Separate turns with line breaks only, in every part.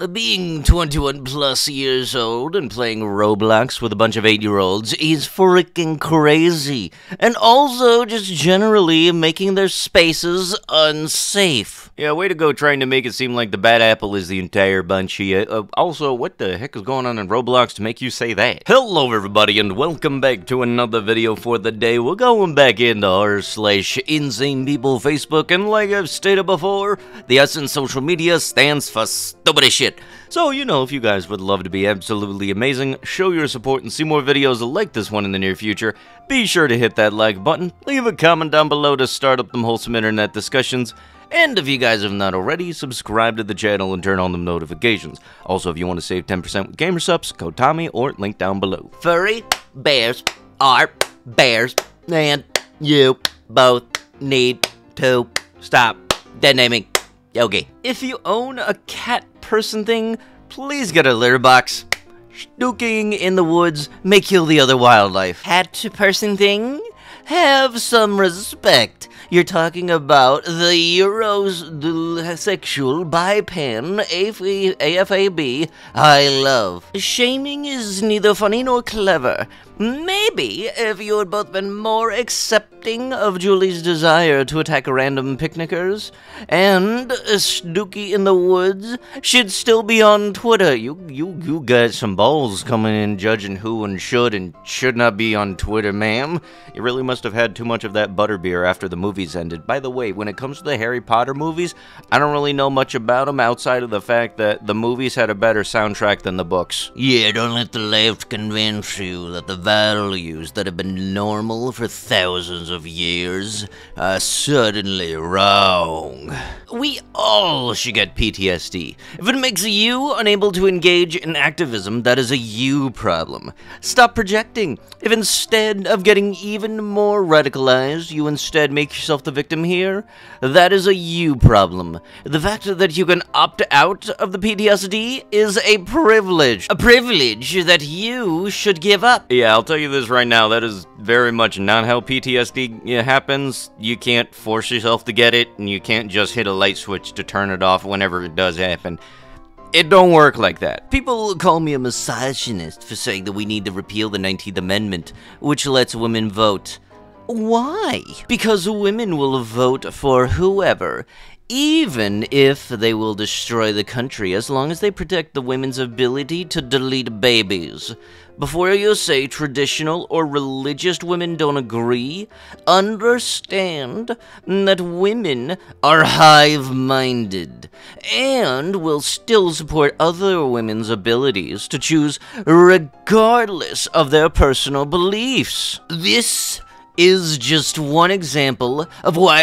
Being 21 plus years old and playing Roblox with a bunch of 8-year-olds is freaking crazy. And also just generally making their spaces unsafe. Yeah, way to go trying to make it seem like the bad apple is the entire bunch here. Also, what the heck is going on in Roblox to make you say that? Hello everybody and welcome back to another video for the day. We're going back into r/insane people Facebook, and like I've stated before, the S in social media stands for stupid as shit. So, you know, if you guys would love to be absolutely amazing, show your support and see more videos like this one in the near future, be sure to hit that like button, leave a comment down below to start up them wholesome internet discussions, and if you guys have not already, subscribe to the channel and turn on the notifications. Also, if you want to save 10% with Gamersupps, code Tommy or link down below. Furry bears are bears, and you both need to stop dead naming Yogi. If you own a cat person thing, please get a litter box. Snooking in the woods may kill the other wildlife. Cat person thing? Have some respect. You're talking about the Eurosexual Bipan AFAB I love. Shaming is neither funny nor clever. Maybe if you had both been more accepting of Julie's desire to attack random picnickers, and Snooky in the Woods should still be on Twitter. You got some balls coming in judging who and should not be on Twitter, ma'am. You really must have had too much of that butterbeer after the movies ended. By the way, when it comes to the Harry Potter movies, I don't really know much about them outside of the fact that the movies had a better soundtrack than the books. Yeah, don't let the left convince you that the values that have been normal for thousands of years are suddenly wrong. We all should get PTSD. If it makes you unable to engage in activism, that is a you problem. Stop projecting. If instead of getting even more radicalized, you instead make yourself the victim here, that is a you problem. The fact that you can opt out of the PTSD is a privilege. A privilege that you should give up. Yeah, I'll tell you this right now, that is very much not how PTSD happens. You can't force yourself to get it, and you can't just hit a light switch to turn it off whenever it does happen. It don't work like that. People call me a misogynist for saying that we need to repeal the 19th Amendment, which lets women vote. Why? Because women will vote for whoever, even if they will destroy the country, as long as they protect the women's ability to delete babies. Before you say traditional or religious women don't agree, understand that women are hive-minded and will still support other women's abilities to choose regardless of their personal beliefs. This is just one example of why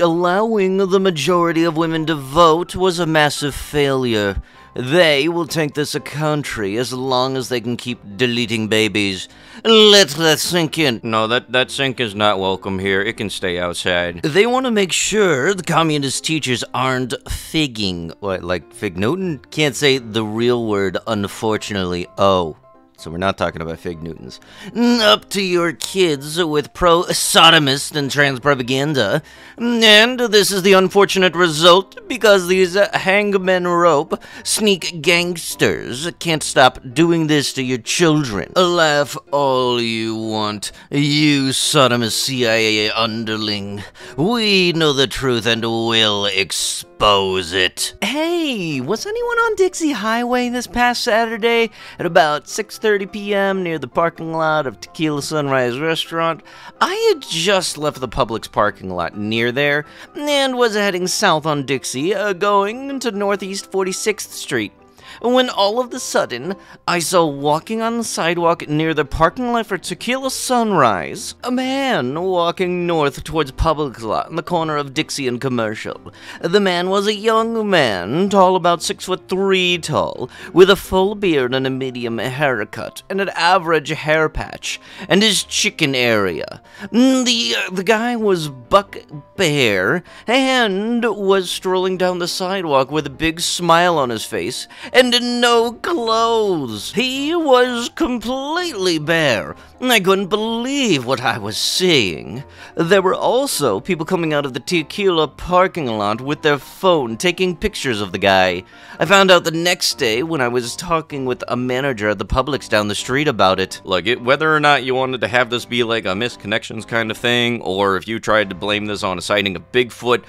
allowing the majority of women to vote was a massive failure. They will take this a country as long as they can keep deleting babies. Let that sink in. No, that sink is not welcome here. It can stay outside. They want to make sure the communist teachers aren't figging. What, like Fig Newton? Can't say the real word, unfortunately. Oh. So we're not talking about Fig Newtons. Up to your kids with pro-sodomist and trans propaganda. And this is the unfortunate result because these hangmen rope sneak gangsters can't stop doing this to your children. Laugh all you want, you sodomist CIA underling. We know the truth and will expose it. Hey, was anyone on Dixie Highway this past Saturday at about 6:30 p.m. near the parking lot of Tequila Sunrise Restaurant? I had just left the Publix parking lot near there and was heading south on Dixie, going to Northeast 46th Street. When all of a sudden, I saw walking on the sidewalk near the parking lot for Tequila Sunrise, a man walking north towards Publix lot in the corner of Dixie and Commercial. The man was a young man, tall about 6'3" tall, with a full beard and a medium haircut, and an average hair patch, and his chicken area. The guy was buck bare, and was strolling down the sidewalk with a big smile on his face, and no clothes. He was completely bare. I couldn't believe what I was seeing. There were also people coming out of the tequila parking lot with their phone taking pictures of the guy. I found out the next day when I was talking with a manager at the Publix down the street about it.
Like, whether or not you wanted to have this be like a misconnections kind of thing, or if you tried to blame this on a sighting of Bigfoot,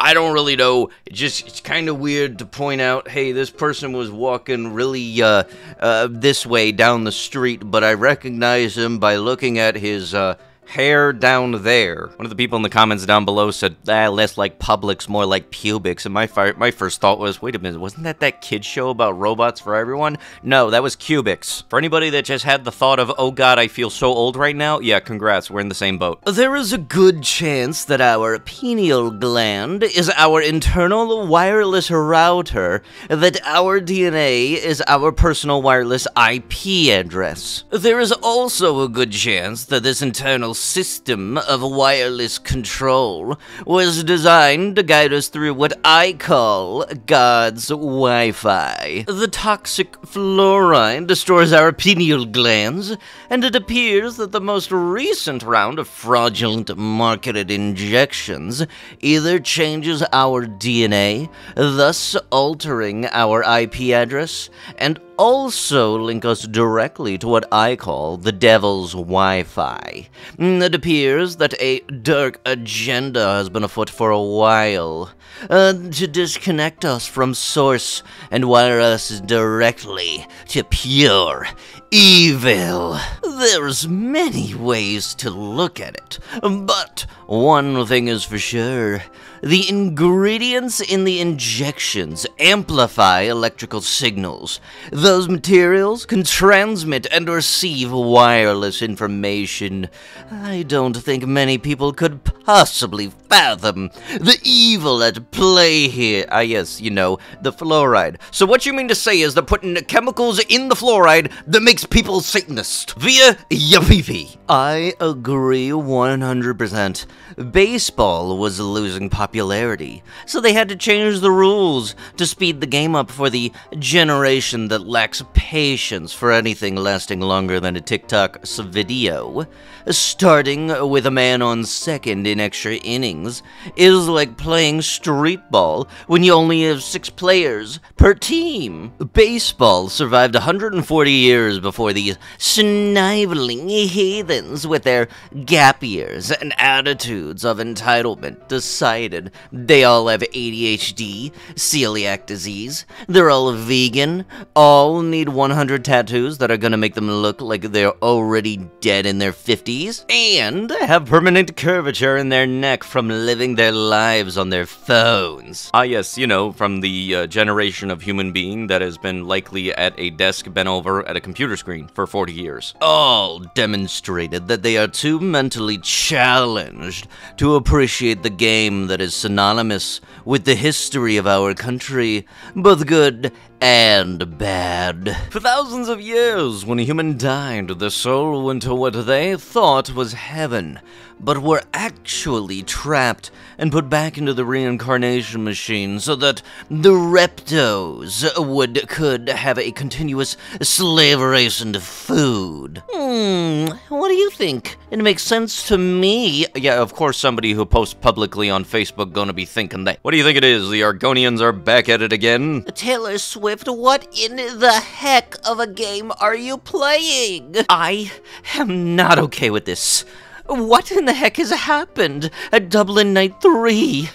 I don't really know. It's kind of weird to point out, hey, this person was walking really this way down the street, but I recognize him by looking at his hair down there. One of the people in the comments down below said, less like Publix, more like pubics. And my first thought was, wait a minute, wasn't that kid show about robots for everyone? No, that was cubics. For anybody that just had the thought of, oh god, I feel so old right now, yeah, congrats, we're in the same boat.
There is a good chance that our pineal gland is our internal wireless router, that our DNA is our personal wireless IP address. There is also a good chance that this internal system of wireless control was designed to guide us through what I call God's Wi-Fi. The toxic fluoride destroys our pineal glands, and it appears that the most recent round of fraudulent marketed injections either changes our DNA, thus altering our IP address, and also link us directly to what I call the devil's Wi-Fi. It appears that a dark agenda has been afoot for a while, to disconnect us from source and wire us directly to pure evil. There's many ways to look at it, but one thing is for sure. The ingredients in the injections amplify electrical signals. Those materials can transmit and receive wireless information. I don't think many people could possibly fathom the evil at play here. Ah, yes, you know, the fluoride. So what you mean to say is they're putting chemicals in the fluoride that makes people Satanist via your pee-pee. I agree 100%. Baseball was losing popularity, so they had to change the rules to speed the game up for the generation that lacks patience for anything lasting longer than a TikTok video. Starting with a man on second in extra innings is like playing street ball when you only have 6 players per team. Baseball survived 140 years before these sniveling heathens with their gap years and attitudes of entitlement decided they all have ADHD, celiac disease, they're all vegan, all need 100 tattoos that are gonna make them look like they're already dead in their 50s, and have permanent curvature in their neck from living their lives on their phones.
Ah yes, you know, from the generation of human being that has been likely at a desk bent over at a computer screen for 40 years.
All demonstrated that they are too mentally challenged to appreciate the game that is synonymous with the history of our country, both good and bad. For thousands of years, when a human died, the soul went to what they thought was heaven, but were actually trapped and put back into the reincarnation machine so that the reptos could have a continuous slave race and food. What do you think? It makes sense to me.
Yeah, of course somebody who posts publicly on Facebook gonna be thinking that. What do you think it is? The Argonians are back at it again?
Taylor Swift, what in the heck of a game are you playing? I am not okay with this. What in the heck has happened at Dublin Night 3?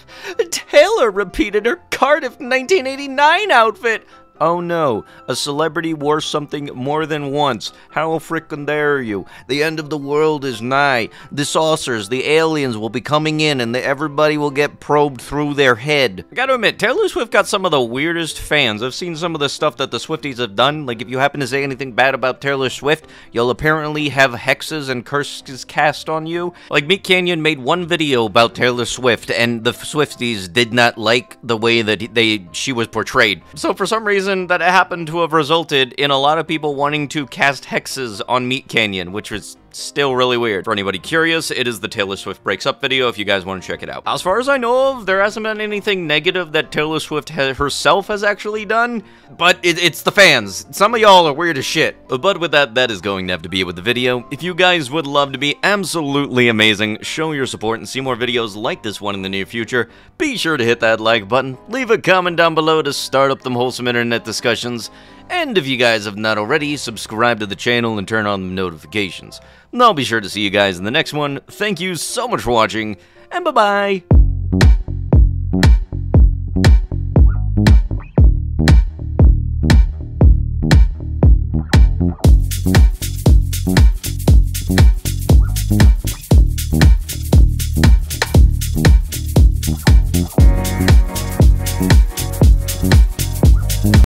Taylor repeated her Cardiff 1989 outfit.
Oh no, a celebrity wore something more than once. How frickin' dare you? The end of the world is nigh. The saucers, the aliens will be coming in and everybody will get probed through their head. I gotta admit, Taylor Swift got some of the weirdest fans. I've seen some of the stuff that the Swifties have done. Like, if you happen to say anything bad about Taylor Swift, you'll apparently have hexes and curses cast on you. Like, Meat Canyon made one video about Taylor Swift, and the Swifties did not like the way that she was portrayed. So for some reason, that happened to have resulted in a lot of people wanting to cast hexes on Meat Canyon, which was Still really weird. For anybody curious, it is the Taylor Swift Breaks Up video if you guys want to check it out. As far as I know of, there hasn't been anything negative that Taylor Swift herself has actually done, but it's the fans. Some of y'all are weird as shit. But with that, that is going to have to be it with the video. If you guys would love to be absolutely amazing, show your support, and see more videos like this one in the near future, be sure to hit that like button, leave a comment down below to start up them wholesome internet discussions, and if you guys have not already, subscribe to the channel and turn on the notifications. And I'll be sure to see you guys in the next one. Thank you so much for watching, and bye-bye!